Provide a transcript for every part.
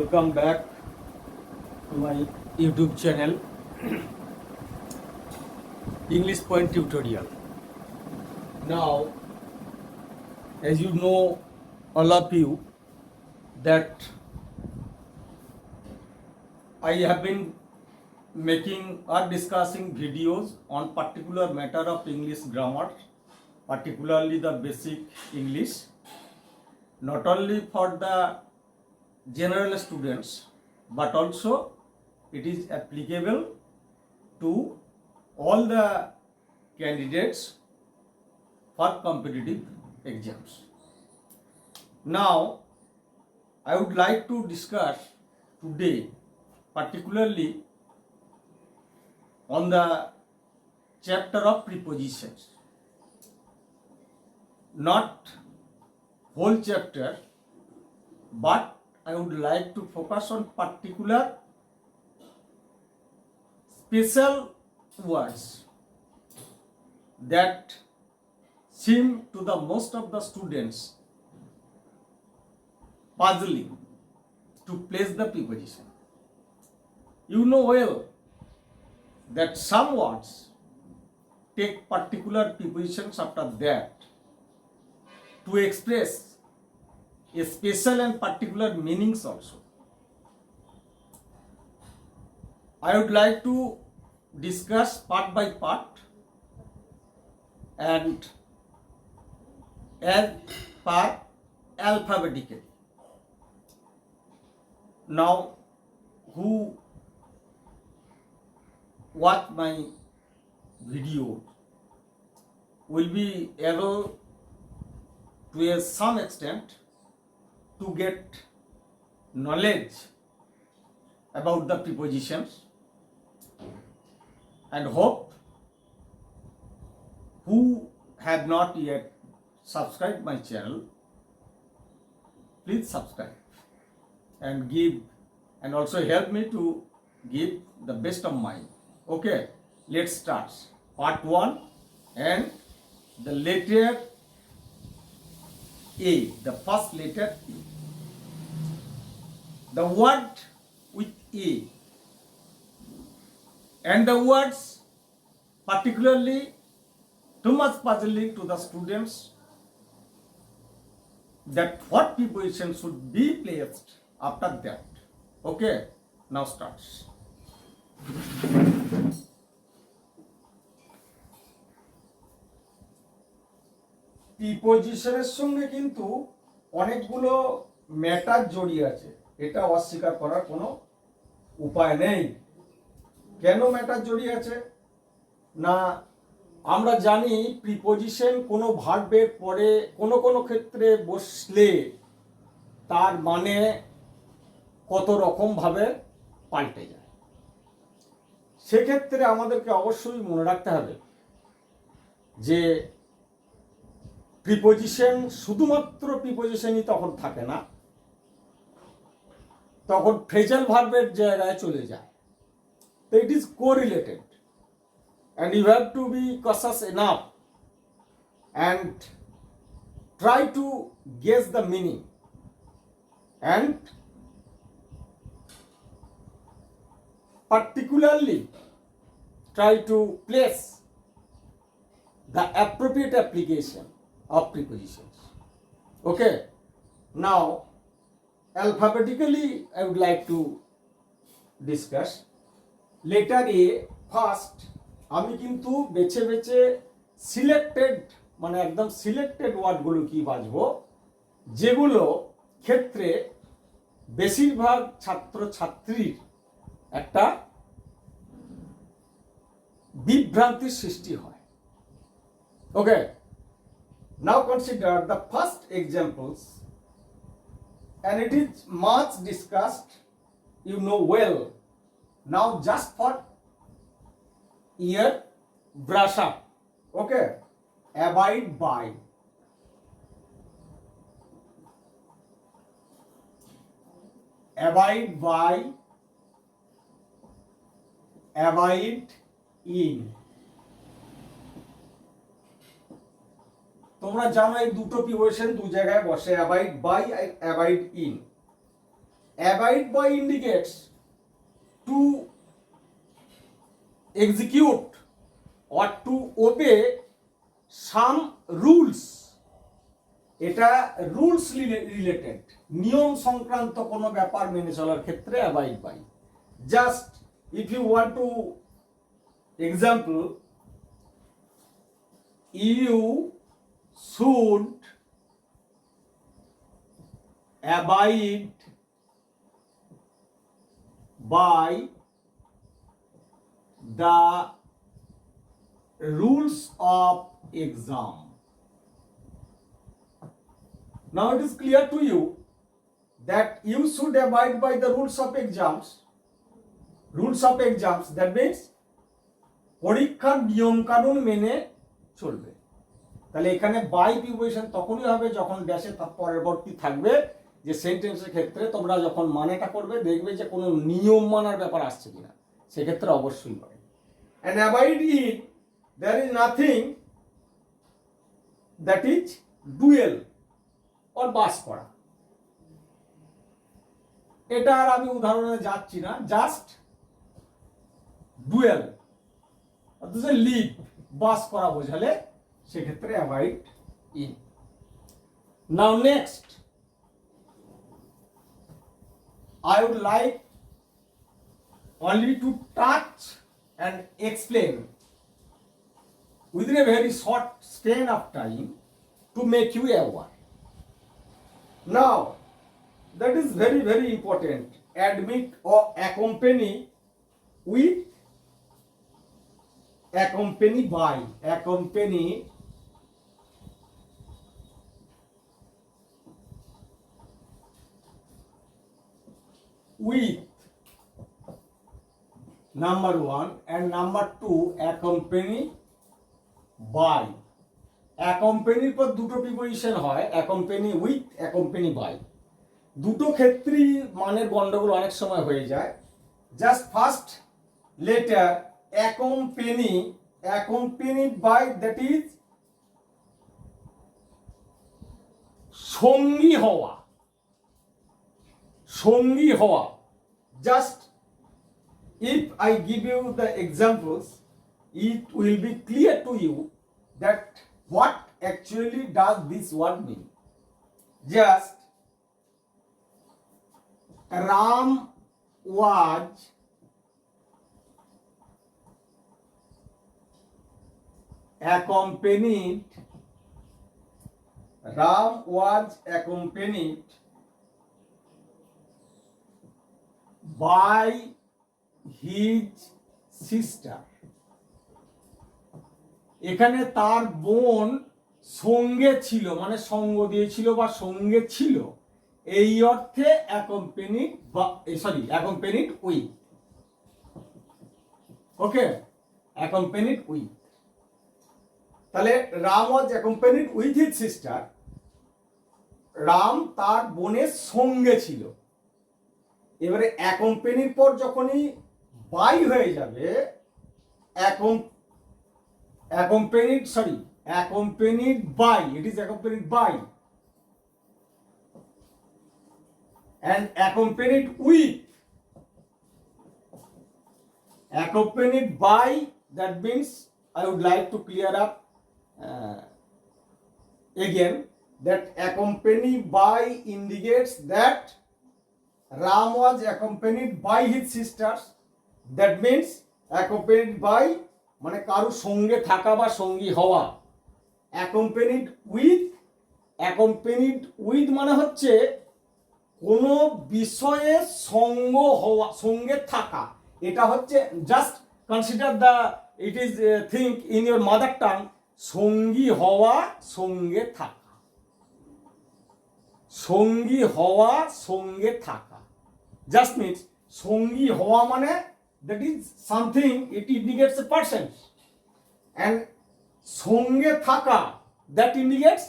Welcome back to my YouTube channel English Point Tutorial. Now, as you know, all of you, that I have been making or discussing videos on particular matter of English grammar, particularly the basic English, not only for the general students, but also it is applicable to all the candidates for competitive exams. Now, I would like to discuss today particularly on the chapter of prepositions. Not whole chapter, but I would like to focus on particular special words that seem to the most of the students puzzling to place the preposition. You know well that some words take particular prepositions after that to express a special and particular meanings also. I would like to discuss part by part and as per alphabetically. Now, who watch my video will be able to some extent to get knowledge about the prepositions, and hope who have not yet subscribed my channel, please subscribe and give, and also help me to give the best of mine. Okay, let's start part 1 and the letter A, the first letter A. The word with A and the words particularly too much puzzling to the students, that what preposition should be placed after that. Okay, now starts. প্রিপজিশনের সঙ্গে কিন্তু অনেকগুলো matter জড়িয়ে আছে, এটা অস্বীকার করার কোনো উপায় নেই। কেন ম্যাটার জড়িয়ে আছে না, আমরা জানি প্রিপজিশন কোনো ভার্বের পরে কোনো ক্ষেত্রে বসলে তার মানে কত রকমভাবে পাল্টে যায়। সেক্ষেত্রে আমাদেরকে অবশ্যই মনে রাখতে হবে যে প্রিপজিশন শুধুমাত্র প্রিপজিশনই তখন থাকে না, তখন ফ্রেজাল ভার্বের জায়গায় চলে যায়। তো it is correlated and you have to be cautious enough and try to guess the meaning and particularly try to place the appropriate application of prepositions. Okay, now alphabetically I would like to discuss letter A first. আমি কিন্তু বেছে বেছে selected, মানে একদম selected ওয়ার্ডগুলো কি বাছবো, যেগুলো ক্ষেত্রে বেশিরভাগ ছাত্রছাত্রীর একটা বিভ্রান্তির সৃষ্টি হয়। Okay, now consider the first examples and it is much discussed, you know well. Now just for ear, brush up. Okay, abide by, abide by, abide in. তোমরা জানো এই দুটো প্রিপোজিশন দু জায়গায় বসে, অ্যাবাইড বাই আর abide in. abide by indicates to execute or to obey some rules. এটা rules related, নিয়ম সংক্রান্ত কোনো ব্যাপার মেনে চলার ক্ষেত্রে abide by. Just if you want to example, you should abide by the rules of exam. Now it is clear to you that you should abide by the rules of exams. Rules of exams, that means পরীক্ষার নিয়ম কানুন মেনে চলবে। তাহলে এখানে by preposition তখনই হবে যখন ড্যাশে পরবর্তী থাকবে, যে সেন্টেন্সের ক্ষেত্রে তোমরা যখন মানেটা করবে দেখবে যে কোনো নিয়ম মানার ব্যাপার আসছে কিনা, সেক্ষেত্রে অবশ্যই হবে। And abide in, there is nothing that is dual or বাস করা। এটা আর আমি উদাহরণে যাচ্ছি না, জাস্ট ডুয়েল অর্থাৎ লিভ, বাস করা বোঝালে সেক্ষেত্রে abide in. Now next, I would like only to touch and explain within a very short span of time to make you aware. Now, that is very, very important. Admit or accompany with, accompany by, accompany with, number one, and number two, accompany by. Accompany পর দুটো preposition হয়, accompany with, accompany by। দুটো ক্ষেত্রেই মানের গন্ডগোল অনেক সময় হয়ে যায়। Just first letter accompany, accompanied by, that is সঙ্গী হওয়া, সঙ্গী হওয়া। Just if I give you the examples, it will be clear to you that what actually does this word mean. Just Ram was accompanied, Ram was accompanied by his sister. এখানে তার বোন সঙ্গে ছিল, মানে সঙ্গ দিয়েছিল বা সঙ্গে ছিল, এই অর্থে অ্যাকম্পেনিড বা অ্যাকম্পেনিড উইথ। Okay, অ্যাকম্পেনিড with. তাহলে রাম ওয়াজ অ্যাকম্পেনিড উইথ হিজ সিস্টার, রাম তার বোনের সঙ্গে ছিল। এবারে অ্যাকম্পেনির পর যখনই বাই হয়ে যাবে, accompanied by, it is accompanied by, and accompanied with, accompanied by, that means I would like to clear up again that accompany by indicates that Ram was accompanied by his sisters. That means accompanied by মানে কারো সঙ্গে থাকা বা সঙ্গী হওয়া। accompanied with মানে হচ্ছে কোনো বিষয়ে সঙ্গ হওয়া, সঙ্গে থাকা। এটা হচ্ছে just consider the, it is think in your mother tongue, সঙ্গী হওয়া, সঙ্গে থাকা, সঙ্গী হওয়া, সঙ্গে থাকা। জাস্ট মিনস সঙ্গী হওয়া মানে that is something, it indicates a person, and সঙ্গে থাকা, that indicates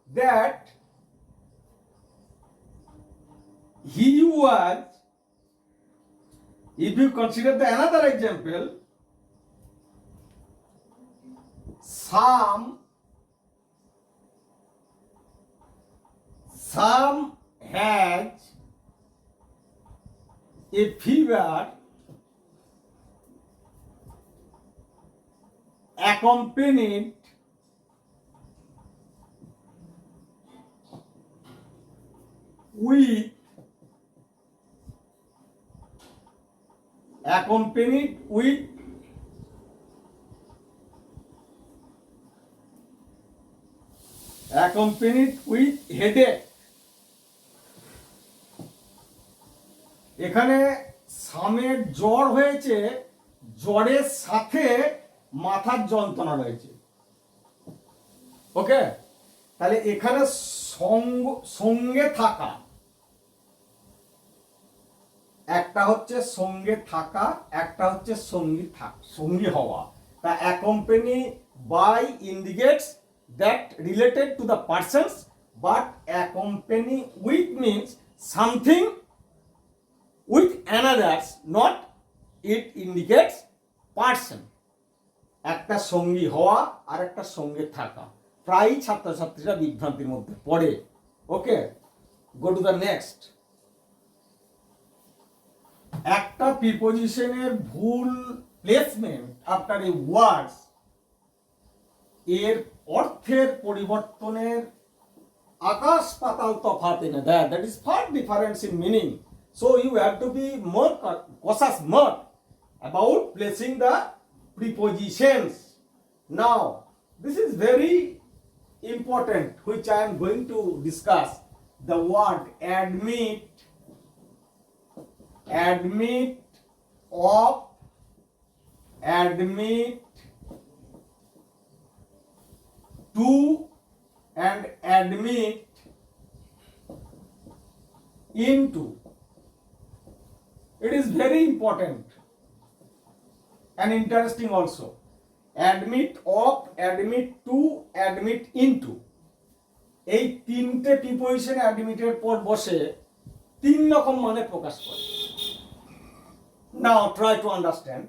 that he was, if you consider the another example, some has a fever accompanied with headache. এখানে সামের জ্বর হয়েছে, জ্বরের সাথে মাথার যন্ত্রণা রয়েছে। ওকে, তাহলে এখানে সঙ্গে থাকা, একটা হচ্ছে সঙ্গে থাকা, একটা হচ্ছে সঙ্গী হওয়া। তা accompany by indicates that related to the persons, but accompany with means something with another's, not it indicates person. একটা সঙ্গী হওয়া আর একটা সঙ্গে থাকা, প্রায় ছাত্রছাত্রীরা বিভ্রান্তির মধ্যে পড়ে। ওকে, গো টু দ্য নেক্সট। একটা প্রিপোজিশনের ভুল প্লেসমেন্ট আফটার এ ওয়ার্ডস এর অর্থের পরিবর্তনের আকাশ পাতাল তফাৎ এনে দেয়। That is far difference in meaning. So you have to be more cautious more about placing the prepositions. Now, this is very important, which I am going to discuss. The word admit of, admit to, and admit into. It is very important and interesting also. Admit of, admit to, admit into. এই তিনটে preposition অ্যাডমিটের পর বসে তিন রকম মানে প্রকাশ করে। Now try to understand.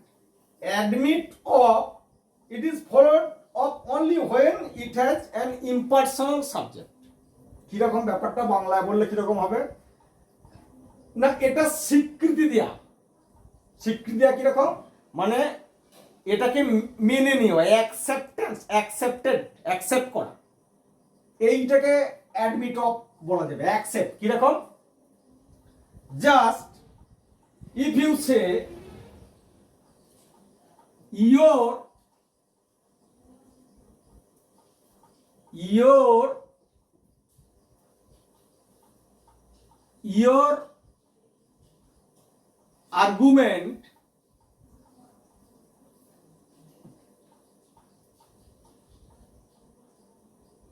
Admit of, it is followed of only when it has an impersonal subject. কিরকম ব্যাপারটা বাংলায় বললে কিরকম হবে না, এটা স্বীকৃতি দেয়া। স্বীকৃতি দেয়া কিরকম, মানে এটাকে মেনে নেওয়া, অ্যাকসেপ্ট করা, এইটাকে অ্যাডমিট অফ বলা যাবে। অ্যাকসেপ্ট কিরকম, just if you say your argument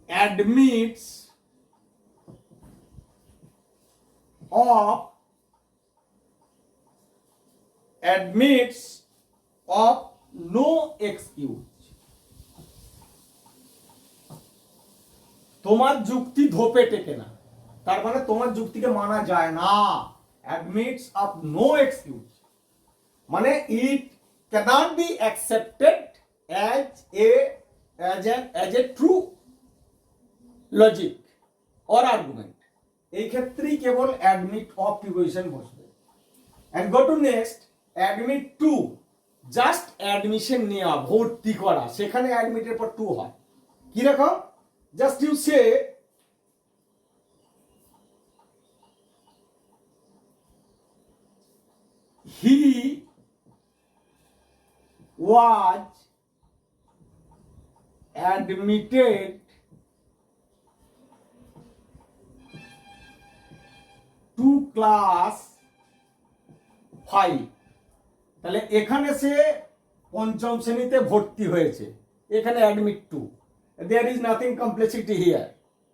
admits of no excuse. তোমার যুক্তি ধোপে টেকে না, তার মানে তোমার যুক্তিকে মানা যায় না। admits of no excuse মানে it cannot be accepted as a true logic or argument. এই ক্ষেত্রেই কেবল admit of preposition বসবে। and go to next, admit to, just admission নেওয়া, ভর্তি করা, সেখানে অ্যাডমিটের পর টু হয়। কিরকম, just you say he was admitted to class 5. তাহলে এখানে সে পঞ্চম শ্রেণীতে ভর্তি হয়েছে, এখানে admit to, there is nothing complexity here.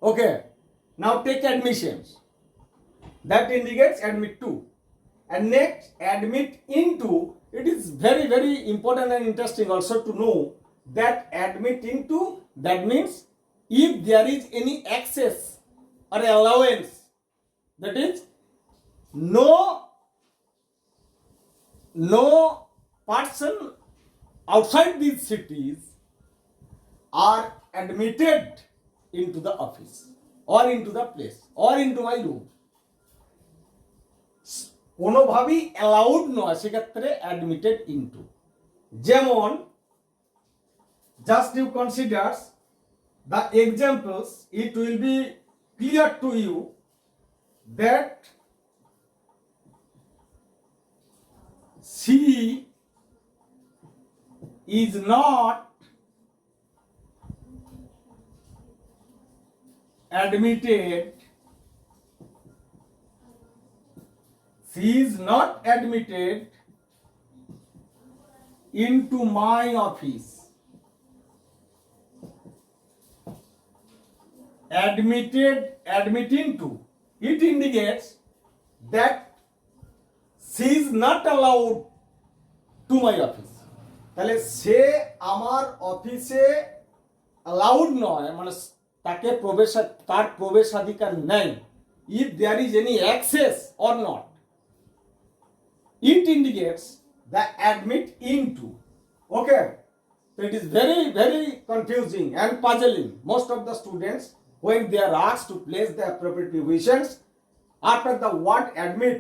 Okay, now take admissions, that indicates admit to. And next, admit into, it is very very important and interesting also to know that admit into, that means if there is any access or allowance, that is no person outside these cities are admitted into the office or into the place or into my room. কোনোভাবেই allowed নয়, সেক্ষেত্রে admitted into. যেমন just you consider the examples, it will be clear to you that she is not admitted, into my office. Admit into, it indicates that she is not allowed to my office. তাহলে সে আমার অফিসে allowed নয়, মানে তাকে তার প্রবেশাধিকার নেই। if there is any access or not, it indicates the admit into. Okay, so it is very very confusing and puzzling most of the students when they are asked to place the appropriate prepositions after the word admit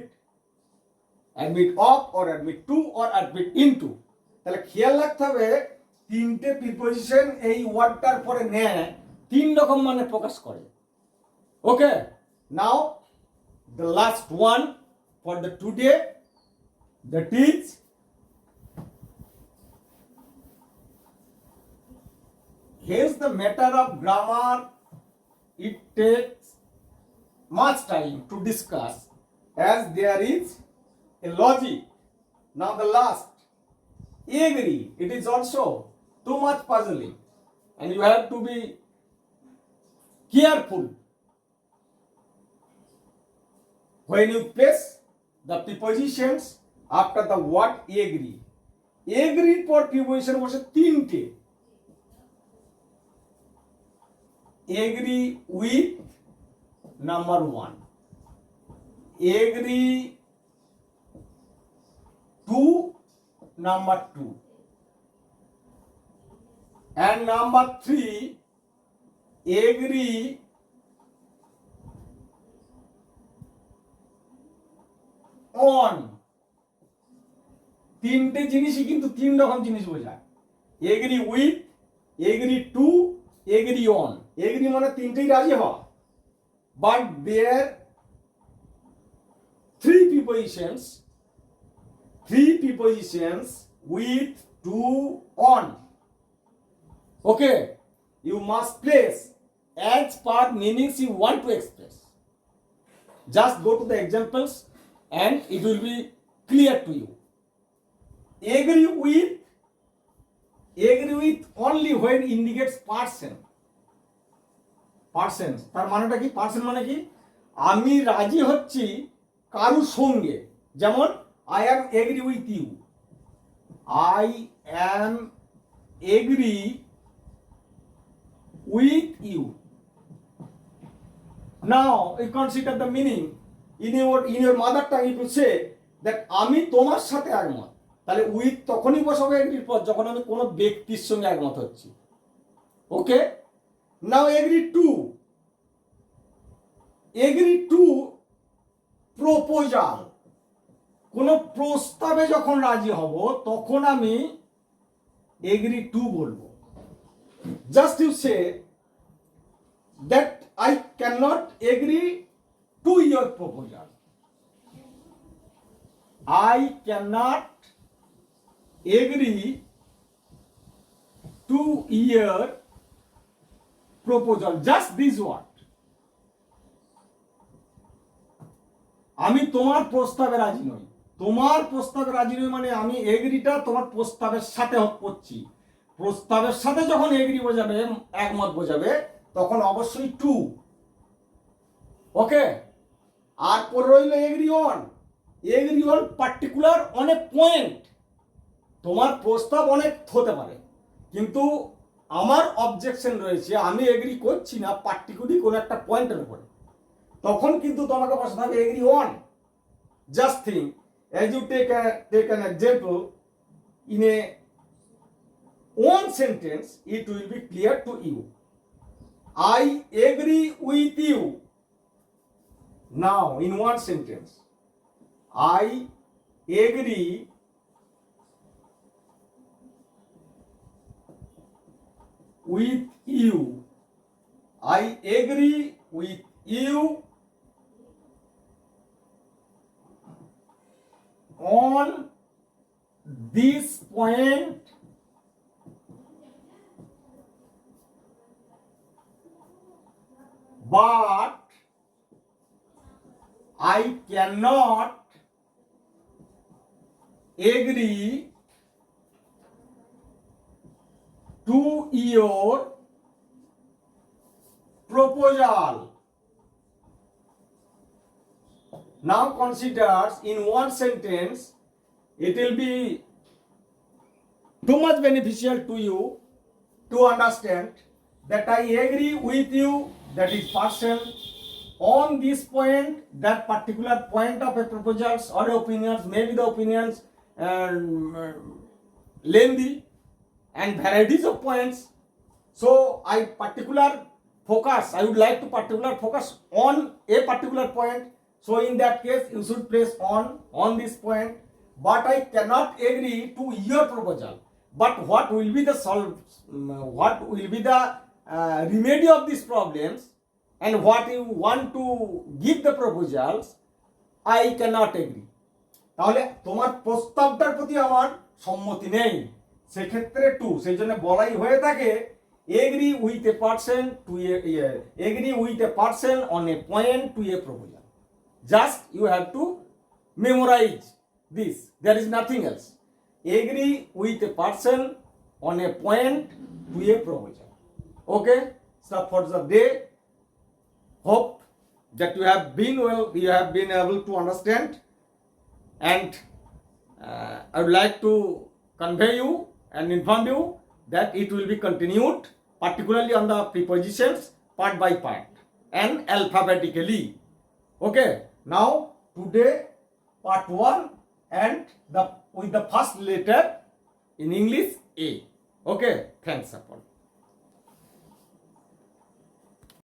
of or admit to or admit into. তাহলে খেয়াল রাখতে হবে তিনটে preposition এই ওয়ার্ডটার পরে নেয় তিন রকম মানে প্রকাশ করে। ওকে, নাও the last one for the today, that is here's the matter of grammar. It takes much time to discuss as there is a logic. Now the last, agree, it is also too much puzzling and you have to be careful when you place the prepositions after the word agree. Agree for preposition বসে তিনটে। agree with number 1, agree to number 2, and number 3, agree on. তিনটে জিনিসই কিন্তু তিন রকম জিনিস বোঝায়। agree with, agree to, agree on. agree মানে তিনটেই রাজি হওয়া, but there three prepositions with to on. Okay, you must place as per meanings you want to express. Just go to the examples and it will be clear to you. Agree with only when indicates person. তার মানেটা কি? Person মানে কি? আমি রাজি হচ্ছি কারুর সঙ্গে, যেমন I am agree with you. I am agree with you. Now you consider the meaning in your mother tongue. You say that আমি তোমার সাথে একমত। তাহলে উইথ তখনই বসাবো এগ্রির পর যখন আমি কোনো ব্যক্তির সঙ্গে একমত হচ্ছি। Okay, now agree to proposal. কোনো প্রস্তাবে যখন রাজি হব তখন আমি এগ্রি টু বলবো। Just you say that I cannot agree to your proposal. I cannot agree to your proposal. Just this word. আমি তোমার প্রস্তাবে রাজি নই। তোমার প্রস্তাবে রাজি নই মানে আমি এগ্রিটা তোমার প্রস্তাবের সাথে করছি। প্রস্তাবের সাথে যখন এগ্রি বোঝাবে, একমত বোঝাবে, তখন অবশ্যই টু। ওকে, আর পরে রইল agri on. Agri on particular on a point. তোমার প্রস্তাব অনেক হতে পারে, কিন্তু আমার অবজেকশন রয়েছে, আমি এগ্রি করছি না পার্টিকুলারলি কোনো একটা পয়েন্টের উপরে, তখন কিন্তু তোমাকে বসাতে হবে agri on. Just think, as you take an example in a one sentence, it will be clear to you. I agree with you. Now in one sentence, I agree with you. I agree with you on this point, but I cannot agree to your proposal. Now consider in one sentence, it will be too much beneficial to you to understand that I agree with you, that is person, on this point, that particular point of a proposals or opinions, maybe the opinions lengthy and varieties of points. So I would like to particular focus on a particular point. So in that case, you should place on this point. But I cannot agree to your proposal. But what will be the remedy of these problems, and what you want to give the proposals, I cannot agree. তাহলে তোমার প্রস্তাবটার প্রতি আমার সম্মতি নেই, সেক্ষেত্রে two, সেই জন্য বলাই হয়ে থাকে agree with a person on a point to a proposal. Just you have to memorize this. There is nothing else. Agree with a person on a point to a proposal. Okay, so for the day, hope that you have been able to understand, and I would like to convey you and inform you that it will be continued, particularly on the prepositions, part by part and alphabetically. Okay, now today part 1 and with the first letter in English A. Okay, thanks upon.